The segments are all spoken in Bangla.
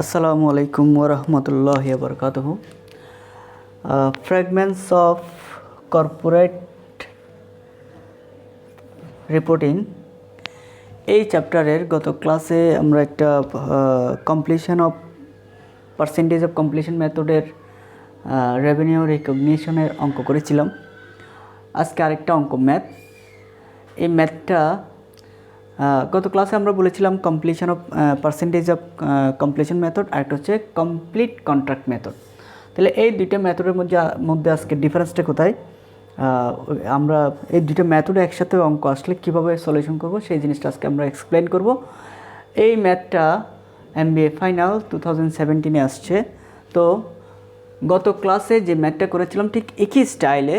আসসালামু আলাইকুম ওরহমতুল্লাহি ওবরকাতুহু। ফ্র্যাগমেন্টস অফ কর্পোরেট রিপোর্টিং এই চ্যাপ্টারের গত ক্লাসে আমরা একটা completion of percentage of completion মেথডের রেভিনিউ রিকগনিশনের অঙ্ক করেছিলাম। আজকে আরেকটা অঙ্ক ম্যাথ। এই ম্যাথটা গত ক্লাসে আমরা বলেছিলাম completion of percentage of completion method, আর একটা হচ্ছে কমপ্লিট কন্ট্রাক্ট মেথড। তাহলে এই দুইটা মেথডের মধ্যে আজকে ডিফারেন্সটা কোথায়, আমরা এই দুইটা মেথডে একসাথে অঙ্ক আসলে কীভাবে সলিউশন করব সেই জিনিসটা আজকে আমরা এক্সপ্লেন করব। এই ম্যাথটা MBA ফাইনাল 2017-এ আসছে। তো গত ক্লাসে যে ম্যাথটা করেছিলাম ঠিক একই স্টাইলে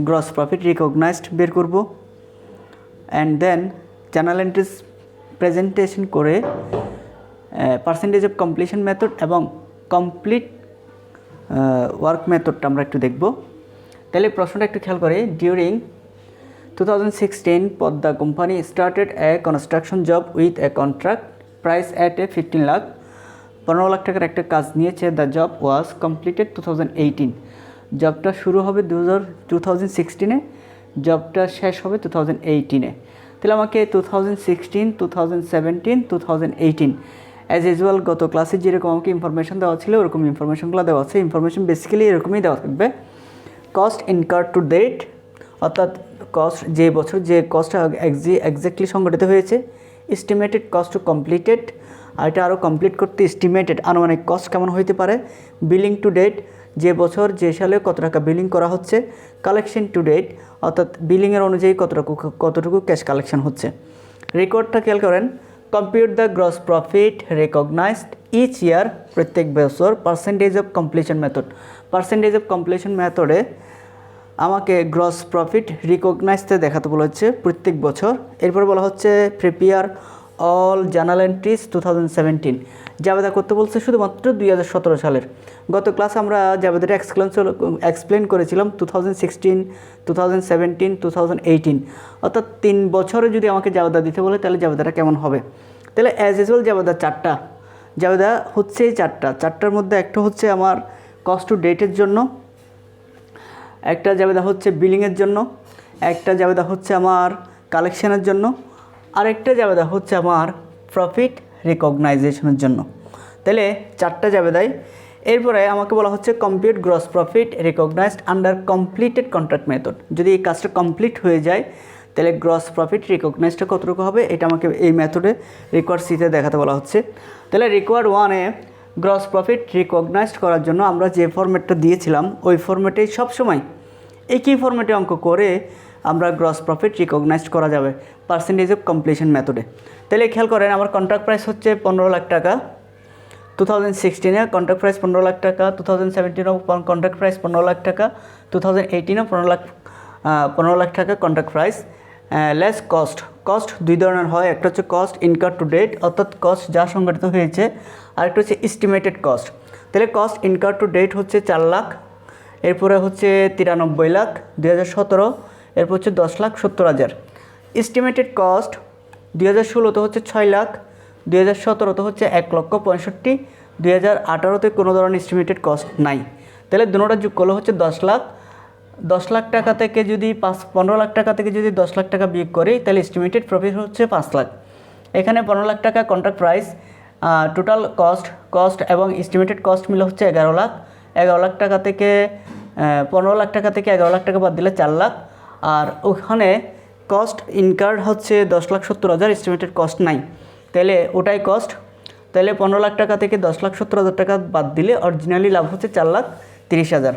গ্রস প্রফিট রিকগনাইজড বের করব, and then journal entries presentation করে পার্সেন্টেজ অফ কমপ্লিশন মেথড এবং কমপ্লিট ওয়ার্ক মেথডটা আমরা একটু দেখব। তাহলে প্রশ্নটা একটু খেয়াল করে, during 2016 Padma company started a construction job with a contract price at 15 lakh. 15 lakh টাকার একটা কাজ নিয়েছে। The job was completed 2018। জবটা শুরু হবে 2016-এ, জবটা শেষ হবে 2018-এ। তাহলে আমাকে 2016, 2017, 2018 অ্যাজ ইউজুয়াল গত ক্লাসে যেরকম আমাকে ইনফরমেশন দেওয়া ছিল ওরকম ইনফরমেশনগুলো দেওয়া আছে। ইনফরমেশন বেসিক্যালি এরকমই দেওয়া থাকবে। কস্ট ইনকার টু ডেট, অর্থাৎ কস্ট যে বছর যে কস্টটা এক্স্যাক্টলি সংগঠিত হয়েছে। এস্টিমেটেড কস্ট টু কমপ্লিটেড, আর এটা আরও কমপ্লিট করতে এস্টিমেটেড আনুমানিক কস্ট কেমন হইতে পারে। বিলিং টু ডেট, যে বছর যে সালে কত টাকা বিলিং করা হচ্ছে। কালেকশন টু ডেট, অর্থাৎ বিলিংয়ের অনুযায়ী কতটুকু ক্যাশ কালেকশন হচ্ছে। রেকর্ডটা খেয়াল করেন, compute the gross profit recognized each year, প্রত্যেক বছর percentage of completion method. Percentage of completion মেথডে আমাকে গ্রস প্রফিট রিকগনাইজতে দেখাতে বলা হচ্ছে প্রত্যেক বছর। এরপর বলা হচ্ছে প্রিপেয়ার অল জার্নাল এন্ট্রিজ 2017, জাবেদা করতে বলছে শুধুমাত্র 2017 সালের। গত ক্লাস আমরা জাবেদাটা এক্সপ্লেন করেছিলাম 2016, 2017, 2018, অর্থাৎ 3 বছরে যদি আমাকে জাবেদা দিতে বলে তাহলে জাবেদাটা কেমন হবে। তাহলে অ্যাজ ইউজুয়াল জাবেদা চারটা, জাবেদা হচ্ছে এই চারটার মধ্যে একটা হচ্ছে আমার কস্ট টু ডেটের জন্য, একটা জাবেদা হচ্ছে বিলিংয়ের জন্য, একটা জাবেদা হচ্ছে আমার কালেকশনের জন্য, আরেকটা জাবেদা হচ্ছে আমার প্রফিট রিকগনাইজেশনের জন্য। তাহলে চারটা জাবেদাই। এরপরে আমাকে বলা হচ্ছে compute gross profit recognized under completed contract method. যদি এই কাজটা কমপ্লিট হয়ে যায় তাহলে গ্রস প্রফিট রিকগনাইজডটা কতটুকু হবে এটা আমাকে এই মেথডে রিকোয়ার্ড সিতে দেখাতে বলা হচ্ছে। তাহলে রিকোয়ার্ড 1-এ গ্রস প্রফিট রিকগনাইজড করার জন্য আমরা যে ফরম্যাটটা দিয়েছিলাম ওই ফরম্যাটেই সবসময় একই ফরম্যাটে অঙ্ক করে আমরা গ্রস প্রফিট রিকগনাইজড করা যাবে পার্সেন্টেজ অফ কমপ্লিশন মেথডে। তাহলে খেয়াল করেন, আমার কন্ট্রাক্ট প্রাইস হচ্ছে 15 লাখ টাকা 2016-এ, কন্ট্রাক্ট প্রাইস 15 লাখ টাকা 2017-এও কন্ট্রাক্ট প্রাইস 15 লাখ টাকা 2018-এও 15 লাখ টাকা কন্ট্রাক্ট প্রাইস। লেস কস্ট দুই ধরনের হয়, একটা হচ্ছে কস্ট ইনকার টু ডেট, অর্থাৎ কস্ট যা সংগঠিত হয়েছে, আরেকটা হচ্ছে এস্টিমেটেড কস্ট। তাহলে কস্ট ইনকার টু ডেট হচ্ছে 4 লাখ, এরপরে হচ্ছে 93 লাখ 2017, এরপর হচ্ছে 10,70,000। এস্টিমেটেড কস্ট 2016-তে হচ্ছে 6 লাখ, 2017-তে হচ্ছে 1,65,000, 2018-তে কোনো ধরনের এস্টিমেটেড কস্ট নাই। তাহলে দুটোটা যোগ করলে হচ্ছে 10 লাখ। 10 লাখ টাকা থেকে যদি 15 লাখ টাকা থেকে যদি 10 লাখ টাকা বিয়োগ করি তাহলে এস্টিমেটেড প্রফিট হচ্ছে 5 লাখ। এখানে 15 লাখ টাকা কন্ট্রাক্ট প্রাইস, টোটাল কস্ট এবং এস্টিমেটেড কস্ট মিলে হচ্ছে 11 লাখ। 11 লাখ টাকা থেকে 15 লাখ টাকা থেকে 11 লাখ টাকা বাদ দিলে 4 লাখ। আর ওখানে কস্ট ইনকার্ড হচ্ছে 10,70,000, এস্টিমেটেড কস্ট নাই, তাহলে ওটাই কস্ট। তাহলে 15 লাখ টাকা থেকে 10,70,000 টাকা বাদ দিলে অরিজিনালি লাভ হচ্ছে 4,30,000।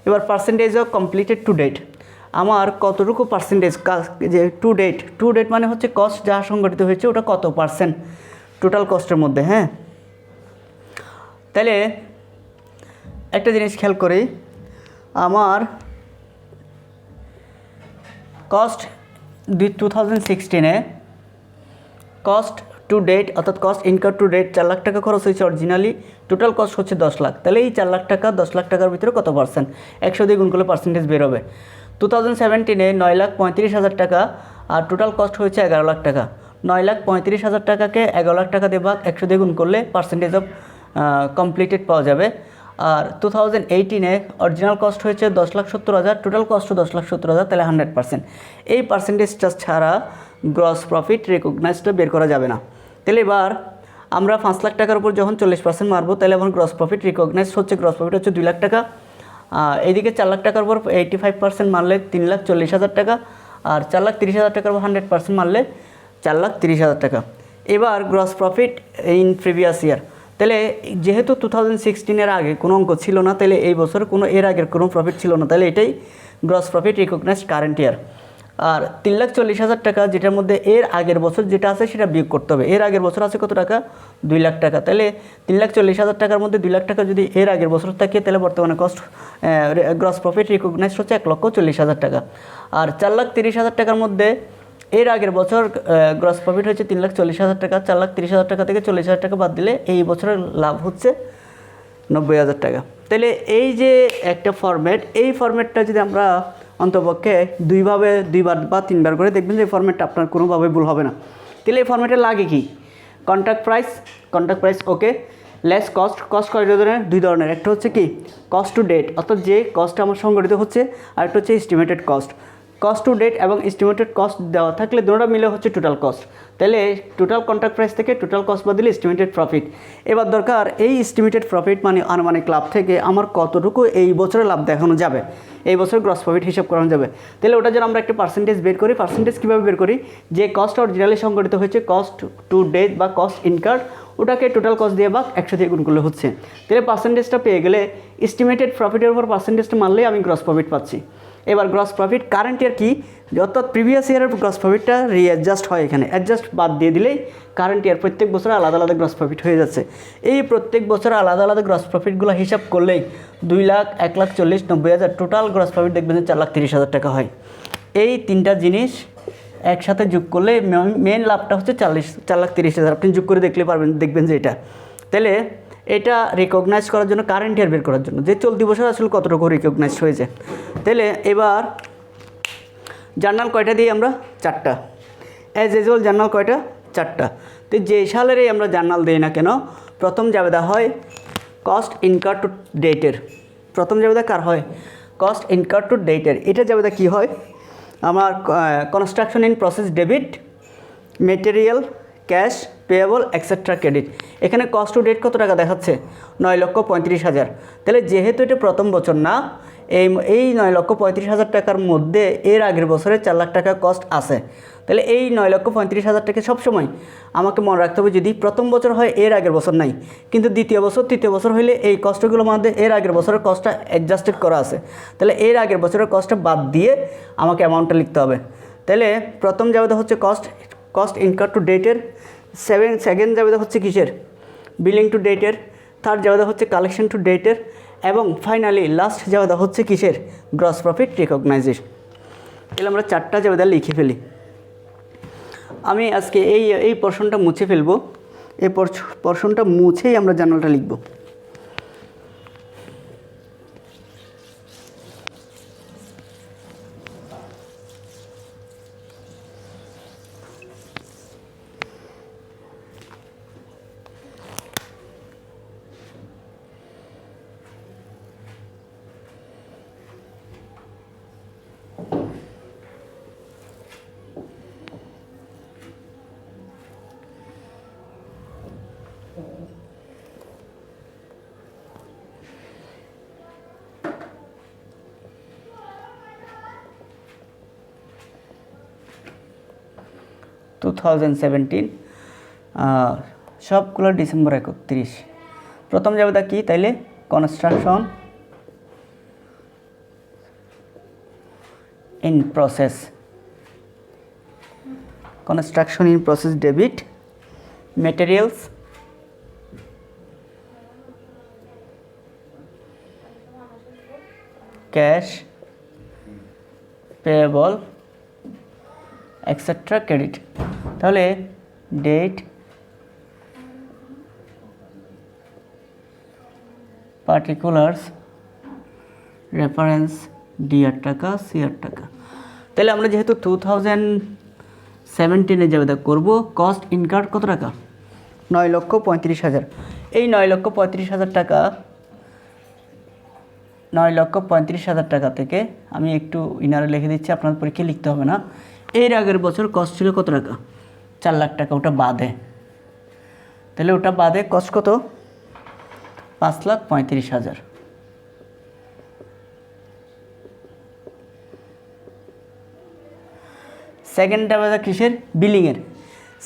এবার percentage of completed to date, আমার কতটুকু পার্সেন্টেজ কাজ যে টু ডেট মানে হচ্ছে কস্ট যা সংগঠিত হয়েছে ওটা কত পার্সেন্ট টোটাল কস্টের মধ্যে। হ্যাঁ, তাহলে একটা জিনিস খেয়াল করি, আমার কস্ট 2016-এ কস্ট টু ডেট অর্থাৎ cost incurred to date 4 lakh টাকা খরচ হয়েছে অরিজিনালি, টোটাল কস্ট হচ্ছে 10 লাখ। তাহলে এই 4 লাখ টাকা 10 লাখ টাকার ভিতরে কত পার্সেন্ট, 100 দিয়ে গুণ করলে পার্সেন্টেজ বেরোবে। 2017-এ 9,35,000 টাকা আর টোটাল কস্ট হয়েছে 11 লাখ টাকা। 9,35,000 টাকাকে 11 লাখ টাকা দিয়ে ভাগ 100 দিয়ে গুণ করলে পার্সেন্টেজ অফ কমপ্লিটেড পাওয়া যাবে। আর 2018-এ অরিজিনাল কস্ট হয়েছে 10,70,000, টোটাল কস্টও 10,70,000, তাহলে 100%। এই পার্সেন্টেজটা ছাড়া গ্রস প্রফিট রেকগনাইজটা বের করা যাবে না। তাহলে এবার আমরা 5 লাখ টাকার উপর যখন 40% মারবো, তাহলে এখন গ্রস প্রফিট রিকগনাইজ হচ্ছে, গ্রস প্রফিট হচ্ছে 2 লাখ টাকা। এইদিকে 4 লাখ টাকার উপর 85% মারলে 3,40,000 টাকা, আর 4,30,000 টাকার উপর 100% মারলে 4,30,000 টাকা। এবার gross profit in previous year, তাহলে যেহেতু 2016-এর আগে কোনো অঙ্ক ছিল না, তাহলে এই বছর কোনো এর আগের কোনো প্রফিট ছিল না, তাহলে এটাই gross profit recognized current year. আর 3,40,000 টাকা, যেটার মধ্যে এর আগের বছর যেটা আছে সেটা বিয়োগ করতে হবে। এর আগের বছর আছে কত টাকা? 2 লাখ টাকা। তাহলে 3,40,000 টাকার মধ্যে 2 লাখ টাকা যদি এর আগের বছর থাকে, তাহলে বর্তমানে গ্রস প্রফিট রিকগনাইজড হচ্ছে 1,40,000 টাকা। আর 4,30,000 টাকার মধ্যে এর আগের বছর গ্রস প্রফিট হচ্ছে 3,40,000 টাকা। 4,30,000 টাকা থেকে 40,000 টাকা বাদ দিলে এই বছরের লাভ হচ্ছে 90,000 টাকা। তাহলে এই যে একটা ফরম্যাট, এই ফরম্যাটটা যদি আমরা অন্তপক্ষে দুইবার বা 3বার করে দেখবেন যে ফরম্যাটটা আপনার কোনোভাবে ভুল হবে না। তাহলে এই ফরম্যাটে লাগে কি? Contract price okay, less cost কয় ধরনের? 2 ধরনের। একটা হচ্ছে কি কস্ট টু ডেট, অর্থাৎ যে কস্ট আমার সংগঠিত হচ্ছে, আর একটা হচ্ছে এস্টিমেটেড কস্ট টু ডেট এবং এস্টিমেটেড কস্ট দেওয়া থাকলে দুটোটা মিলে হচ্ছে টোটাল কস্ট। তাহলে টোটাল কন্ট্রাক্ট প্রাইস থেকে টোটাল কস্ট বাদ দিলে এস্টিমেটেড প্রফিট। এবার দরকার এই এস্টিমেটেড প্রফিট মানে আনুমানিক লাভ থেকে আমার কতটুকু এই বছরে লাভ দেখানো যাবে, এই বছর গ্রস প্রফিট হিসাব করানো যাবে। তাহলে ওটা যেন আমরা একটা পার্সেন্টেজ বের করি। পার্সেন্টেজ কীভাবে বের করি? যে কস্ট অরিজিনালি সংগঠিত হয়েছে কস্ট টু ডেট বা কস্ট ইনকার্ড, ওটাকে টোটাল কস্ট দিয়ে বা 100 দিয়ে গুণ করলে হচ্ছে। তাহলে পার্সেন্টেজটা পেয়ে গেলে এস্টিমেটেড প্রফিটের উপর পার্সেন্টেজটা মারলে আমি গ্রস প্রফিট পাচ্ছি। এবার গ্রস প্রফিট কারেন্ট ইয়ার কি, অর্থাৎ প্রিভিয়াস ইয়ারের গ্রস প্রফিটটা রিঅ্যাডজাস্ট হয়, এখানে অ্যাডজাস্ট বাদ দিয়ে দিলেই কারেন্ট ইয়ার প্রত্যেক বছর আলাদা আলাদা গ্রস প্রফিট হয়ে যাচ্ছে। এই প্রত্যেক বছর আলাদা আলাদা গ্রস প্রফিটগুলো হিসাব করলেই 2 লাখ, 1,40,000, 90,000, টোটাল গ্রস প্রফিট দেখবেন যে 4,30,000 টাকা হয়। এই তিনটা জিনিস একসাথে যোগ করলে মেন লাভটা হচ্ছে 4,30,000। আপনি যোগ করে দেখবেন যে এটা। তাহলে এটা রিকগনাইজ করার জন্য, কারেন্ট ইয়ার বের করার জন্য, যে চলতি বছর আসলে কতটুকু রিকগনাইজ হয়েছে। তাহলে এবার জার্নাল কয়টা দিই আমরা? 4টা। অ্যাজ ইউজুয়াল জার্নাল কয়টা? 4টা। তো যে সালেরই আমরা জার্নাল দিই না কেন, প্রথম জাবেদা হয় কস্ট ইনকার টু ডেটের। প্রথম জাবেদা কার হয়? কস্ট ইনকার টু ডেটের। এটা জাবেদা কি হয়? আমার construction in process debit, material, cash, payable, etcetera credit. এখানে কস্ট টু ডেট কত টাকা দেখাচ্ছে? 9,35,000। তাহলে যেহেতু এটা প্রথম বছর না, এই 9,35,000 টাকার মধ্যে এর আগের বছরে 4 লাখ টাকা কস্ট আছে। তাহলে এই 9,35,000 টাকা সবসময় আমাকে মনে রাখতে হবে, যদি প্রথম বছর হয় এর আগের বছর নাই, কিন্তু দ্বিতীয় বছর, তৃতীয় বছর হইলে এই কষ্টগুলোর মধ্যে এর আগের বছরের কস্টটা অ্যাডজাস্টেড করা আছে। তাহলে এর আগের বছরের কস্টটা বাদ দিয়ে আমাকে অ্যামাউন্টটা লিখতে হবে। তাহলে প্রথম জাবেদা হচ্ছে কস্ট ইনকার টু ডেটের। সেকেন্ড জাবেদা হচ্ছে কিসের? বিলিং টু ডেটের। থার্ড জাবেদা হচ্ছে কালেকশন টু ডেটের। এবং ফাইনালি লাস্ট জাবেদা হচ্ছে কিসের? Gross profit recognition. তাহলে আমরা 4টা জাবেদা লিখে ফেলি। আমি আজকে এই পোরশনটা মুছে ফেলবো। এই পোরশনটা মুছেই আমরা জার্নালটা লিখব। সবগুলো ডিসেম্বর 31। প্রথম জাবেদা কি তাইলে? Construction in process debit, materials, cash, payable, etcetera credit. তাহলে ডেট, পার্টিকুলার্স, রেফারেন্স, ডি 8 টাকা, সি 8 টাকা। তাহলে আমরা যেহেতু 17-এ যাবে দেখ করবো কস্ট ইনকার কত টাকা 9,35,000। এই 9,35,000 টাকা 9,35,000 টাকা থেকে আমি একটু ইনারে লিখে দিচ্ছি, আপনার পরীক্ষায় লিখতে হবে না। এর আগের বছর কস্ট ছিল কত টাকা 4 লাখ টাকা, ওটা বাদে, তাহলে ওটা বাদে কস্ট কত 5,35,000। সেকেন্ড যাবে তা কিসের বিলিংয়ের,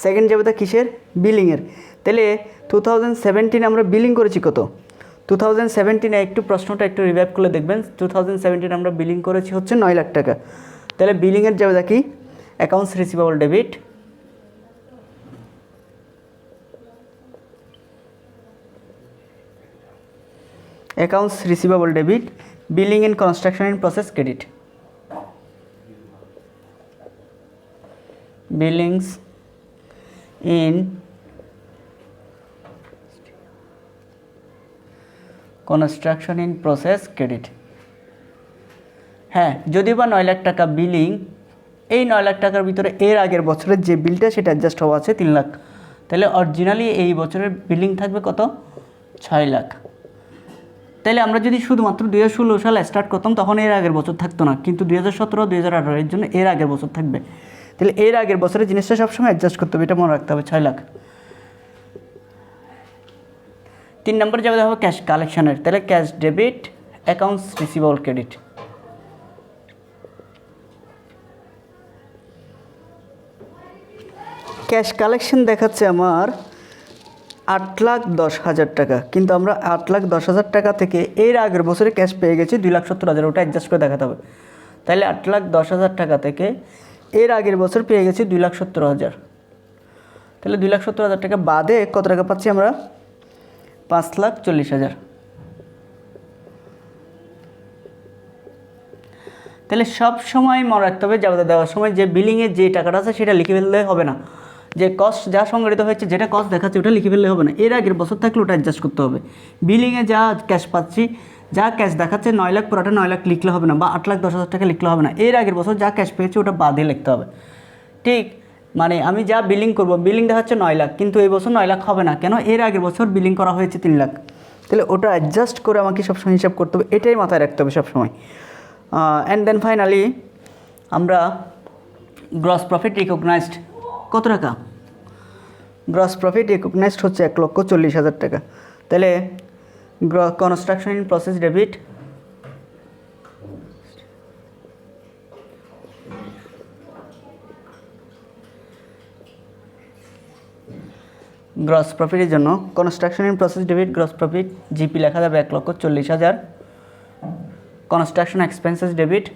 সেকেন্ড যাবে তা কিসের বিলিংয়ের। তাহলে 2017 আমরা বিলিং করেছি কত 2017-এ একটু প্রশ্নটা একটু রিভাইভ করলে দেখবেন 2017 আমরা বিলিং করেছি হচ্ছে 9 লাখ টাকা। তাহলে বিলিংয়ের যাবে তা কি accounts receivable debit, accounts receivable debit, billing in construction in process credit, billings in construction in process credit. হ্যাঁ, যদিও বা 9 লাখ টাকা বিলিং, এই 9 লাখ টাকার ভিতরে এর আগের বছরের যে বিলটা সেটা অ্যাডজাস্ট হওয়া আছে 3 লাখ, তাহলে অরিজিনালি এই বছরের বিলিং থাকবে কত 6 লাখ। তাহলে আমরা যদি শুধুমাত্র 2016 সালে স্টার্ট করতাম তখন এর আগের বছর থাকতো না, কিন্তু 2017, 2018 এর জন্য এর আগের বছর থাকবে। তাহলে এর আগের বছরের জিনিসটা সবসময় অ্যাডজাস্ট করতে হবে, এটা মনে রাখতে হবে 6 লাখ। 3 নম্বর যাবে দেখো ক্যাশ কালেকশনের, তাহলে cash debit, accounts receivable credit. Cash collection দেখাচ্ছে আমার 8,10,000 টাকা, কিন্তু আমরা 8,10,000 টাকা থেকে এর আগের বছরে ক্যাশ পেয়ে গেছি 2,70,000, ওটা অ্যাডজাস্ট করে দেখাতে হবে। তাহলে 8,10,000 টাকা থেকে এর আগের বছর পেয়ে গেছি 2,70,000, তাহলে 2,70,000 টাকা বাদে কত টাকা পাচ্ছি আমরা 5,40,000। তাহলে সব সময় মনে রাখতে হবে যাবে দেওয়ার সময় যে বিলিংয়ের যে টাকাটা আছে সেটা লিখে ফেললে হবে না, যে কস্ট যা সংগঠিত হয়েছে যেটা কস্ট দেখাচ্ছে ওটা লিখে ফেললে হবে না, এর আগের বছর থাকলে ওটা অ্যাডজাস্ট করতে হবে। বিলিংয়ে যা ক্যাশ পাচ্ছি, যা ক্যাশ দেখাচ্ছে 9 লাখ, পুরোটা 9 লাখ লিখলে হবে না, বা 8,10,000 টাকা লিখলে হবে না, এর আগের বছর যা ক্যাশ পেয়েছি ওটা বাদে লিখতে হবে। ঠিক, মানে আমি যা বিলিং করব, বিলিং দেখাচ্ছে 9 লাখ, কিন্তু এই বছর 9 লাখ হবে না, কেন এর আগের বছর বিলিং করা হয়েছে 3 লাখ, তাহলে ওটা অ্যাডজাস্ট করে আমাকে সবসময় হিসাব করতে হবে, এটাই মাথায় রাখতে হবে সবসময়। অ্যান্ড দেন ফাইনালি আমরা গ্রস প্রফিট রিকগনাইজড কত টাকা, গ্রস প্রফিট রিকগনাইজড হচ্ছে 1,40,000 টাকা। তাহলে construction in process debit, gross প্রফিটের জন্য construction in process debit gross profit GP লেখা যাবে 1,40,000। Construction expenses debit,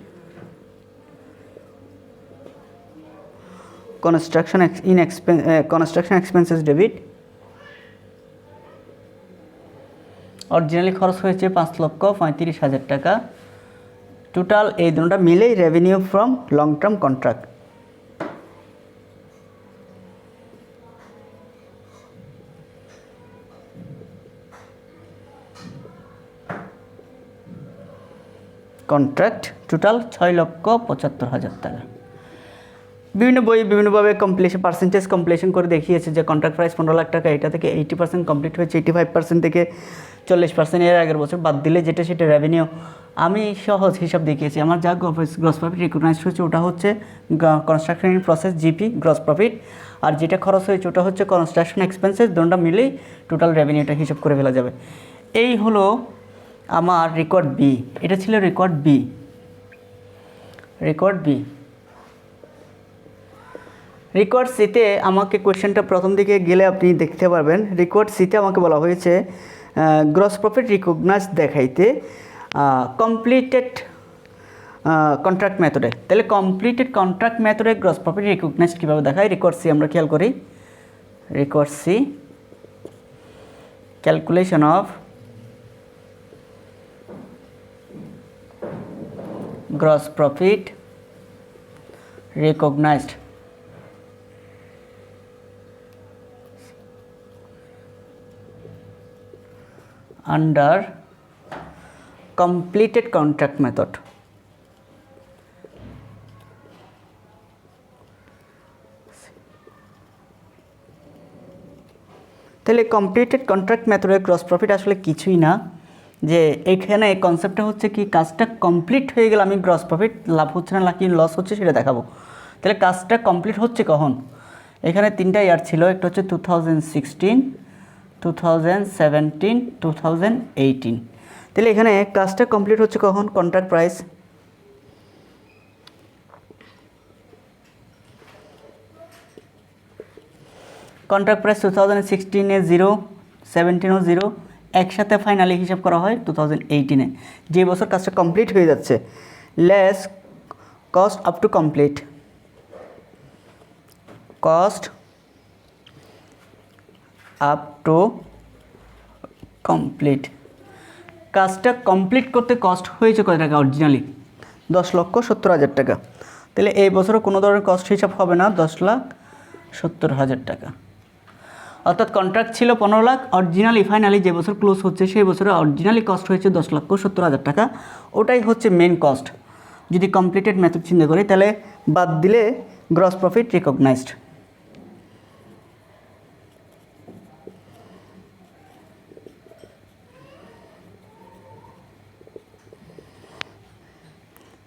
construction expenses debit, originally খরচ হয়েছে 5,35,000 টাকা। টোটাল এই দুটোটা মিলেই revenue from long term contract. Contract total 6,75,000 টাকা। বিভিন্ন বই বিভিন্নভাবে কমপ্লিশন পার্সেন্টেজ কমপ্লিশন করে দেখিয়েছে যে কন্ট্রাক্ট প্রাইস 15 লাখ টাকা, এটা থেকে 80% কমপ্লিট হয়েছে, 85% থেকে 40% এর আগের বছর বাদ দিলে যেটা সেটা রেভিনিউ। আমি সহজ হিসাব দেখিয়েছি, আমার যা গ্রস প্রফিট রিকগনাইজড হয়েছে ওটা হচ্ছে construction in process GP gross profit, আর যেটা খরচ হয়েছে ওটা হচ্ছে কনস্ট্রাকশন এক্সপেন্সেস, দুটোটা মিলেই টোটাল রেভিনিউটা হিসাব করে ফেলা যাবে। এই হলো আমার রেকর্ড বি, এটা ছিল record B. Record B, record সিতে আমাকে কোয়েশ্চেনটা প্রথম দিকে গেলে আপনি দেখতে পারবেন। রেকর্ড সিতে আমাকে বলা হয়েছে গ্রস প্রফিট রিকগনাইজ দেখাইতে কমপ্লিটেড কন্ট্রাক্ট মেথডে। তাহলে কমপ্লিটেড কন্ট্রাক্ট মেথডে গ্রস প্রফিট রিকগনাইজ কীভাবে দেখায়, রেকর্ড সি আমরা খেয়াল করি। Record C calculation of gross profit recognized under completed contract method. তাহলে কমপ্লিটেড কন্ট্রাক্ট মেথডের গ্রস প্রফিট আসলে কিছুই না, যে এইখানে কনসেপ্টটা হচ্ছে কি কাজটা কমপ্লিট হয়ে গেলে আমি গ্রস প্রফিট লাভ হচ্ছে না নাকি লস হচ্ছে সেটা দেখাবো। তাহলে কাজটা কমপ্লিট হচ্ছে কখন? এখানে তিনটা ইয়ার ছিল, একটা হচ্ছে 2016, 2017, 2018। তাহলে এখানে কাজটা কমপ্লিট হচ্ছে কখন? কন্ট্রাক্ট প্রাইস কন্ট্রাক্ট প্রাইস 2016-এ 0, 17-ও 0, একসাথে ফাইনালি হিসাব করা হয় 2018-এ, যে বছর কাজটা কমপ্লিট হয়ে যাচ্ছে। Less cost up to complete, cost up to complete. কাজটা কমপ্লিট করতে কস্ট হয়েছে কত টাকা? অরিজিনালি 10,70,000 টাকা। তাহলে এই বছরও কোনো ধরনের কস্ট হিসাব হবে না, 10,70,000 টাকা। অর্থাৎ কন্ট্রাক্ট ছিল 15 লাখ, অরিজিনালি ফাইনালি যে বছর ক্লোজ হচ্ছে সেই বছরে অরিজিনালি কস্ট হয়েছে 10,70,000 টাকা। ওটাই হচ্ছে মেন কস্ট। যদি কমপ্লিটেড মেথড চিন্তা করি তাহলে বাদ দিলে গ্রস প্রফিট রিকগনাইজড।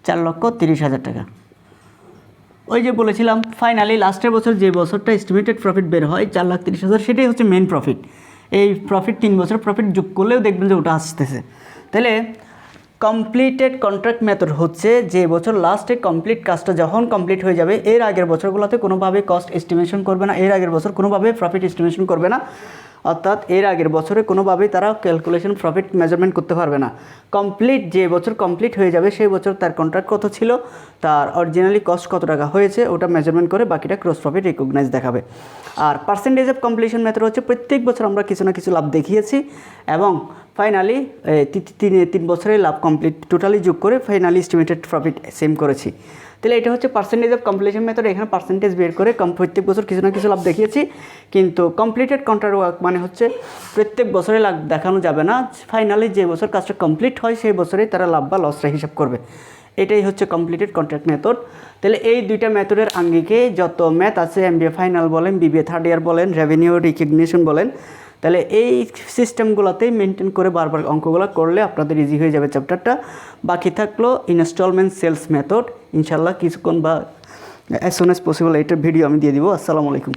$4,30,000 টাকা। ওই যে বলেছিলাম ফাইনালি লাস্টের বছর যে বছরটা এস্টিমেটেড প্রফিট বের হয় 4,30,000, সেটাই হচ্ছে মেন প্রফিট। এই প্রফিট 3 বছর প্রফিট যোগ করলেও দেখবেন যে ওটা আসতেছে। তাহলে কমপ্লিটেড কন্ট্রাক্ট মেথড হচ্ছে যে বছর লাস্টে কমপ্লিট কাজটা যখন কমপ্লিট হয়ে যাবে এর আগের বছরগুলোতে কোনোভাবে কস্ট এস্টিমেশন করবে না, এর আগের বছর কোনোভাবে প্রফিট এস্টিমেশন করবে না, অর্থাৎ এর আগের বছরে কোনোভাবেই তারা ক্যালকুলেশন প্রফিট মেজারমেন্ট করতে পারবে না। কমপ্লিট যে বছর কমপ্লিট হয়ে যাবে সেই বছর তার কন্ট্রাক্ট কত ছিল, তার অরিজিনালি কস্ট কত টাকা হয়েছে ওটা মেজারমেন্ট করে বাকিটা ক্রস প্রফিট রিকগনাইজ দেখাবে। আর পার্সেন্টেজ অফ কমপ্লিশন মেথড হচ্ছে প্রত্যেক বছর আমরা কিছু না কিছু লাভ দেখিয়েছি এবং ফাইনালি 3 বছরের লাভ কমপ্লিট টোটালি যোগ করে ফাইনালি এস্টিমেটেড প্রফিট সেম করেছি। তাহলে এটা হচ্ছে পার্সেন্টেজ অফ কমপ্লিশন মেথড। এখানে পার্সেন্টেজ বের করে প্রত্যেক বছর কিছু না কিছু লাভ দেখিয়েছি, কিন্তু কমপ্লিটেড কন্ট্রাক্ট ওয়ার্ক মানে হচ্ছে প্রত্যেক বছরে লাভ দেখানো যাবে না, ফাইনালি যে বছর কাজটা কমপ্লিট হয় সেই বছরেই তারা লাভ বা লসটা হিসাব করবে। এটাই হচ্ছে কমপ্লিটেড কন্ট্রাক্ট মেথড। তাহলে এই দুইটা মেথডের আঙ্গিকে যত ম্যাথ আছে, MBA ফাইনাল বলেন, BBA থার্ড ইয়ার বলেন, রেভিনিউ রিকগনিশন বলেন, তাহলে এই সিস্টেমগুলোতেই মেনটেন করে বারবার অঙ্কগুলো করলে আপনাদের ইজি হয়ে যাবে চ্যাপ্টারটা। বাকি থাকলো ইনস্টলমেন্ট সেলস মেথড, ইনশাল্লাহ কিছুক্ষণ বা অ্যাজ সুন অ্যাজ পসিবল এইটার ভিডিও আমি দিয়ে দিব। আসসালামু আলাইকুম।